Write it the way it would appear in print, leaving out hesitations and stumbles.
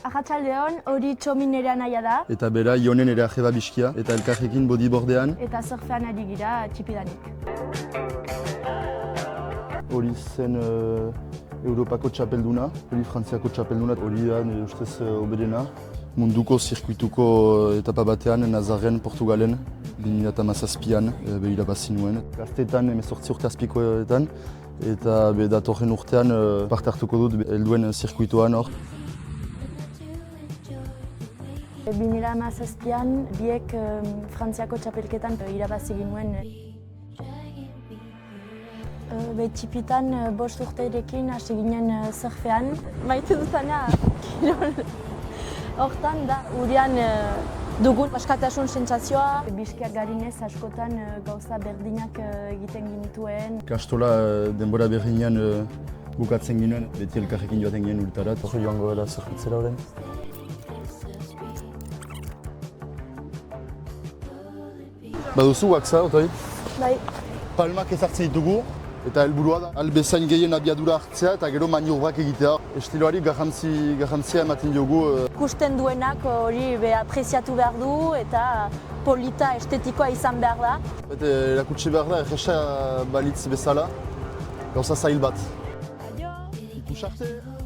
Arratsaldeon, hori Txomin nire anaia da. Eta bera, Ione nire ajeba biskia, eta elkarrekin bodyboardean. Eta surfean ari gira txipidanik. Hori zen Europako txapelduna, hori Frantziako txapelduna, hori da nire ustez oberena. Munduko zirkuituko etapa batean, Nazarren, Portugalen, 2017an irabazi nuen. Gazteetan, 18 urte azpikoetan, eta datorren urtean parte hartuko dut helduen zirkuituan hor. 2017an biek Frantziako txapelketan irabazi ginuen. Txipitan 5 urterekin hasi ginen surfean. Maite dutana kirol hortan da. Urian dugun askatasun sentsazioa. Bizkiak garinez askotan gauza berdinak egiten ginituen. Kastola denbora berdinean bukatzen ginen, beti elkarrekin joaten ginen ultara. Horre joango gara surfitzera horren. Baduzu waksa, otoi? Bai. Palmak ezartzen ditugu, eta helburua da albezain gehien abiadura hartzea eta gero maniobrak egitea. Estiloari garrantzia ematen diogu. Ikusten duenak hori apreziatu behar du eta polita estetikoa izan behar da. Erakutsi behar da, erresa balitz bezala, gauza zail bat. Adio! Ikusarte!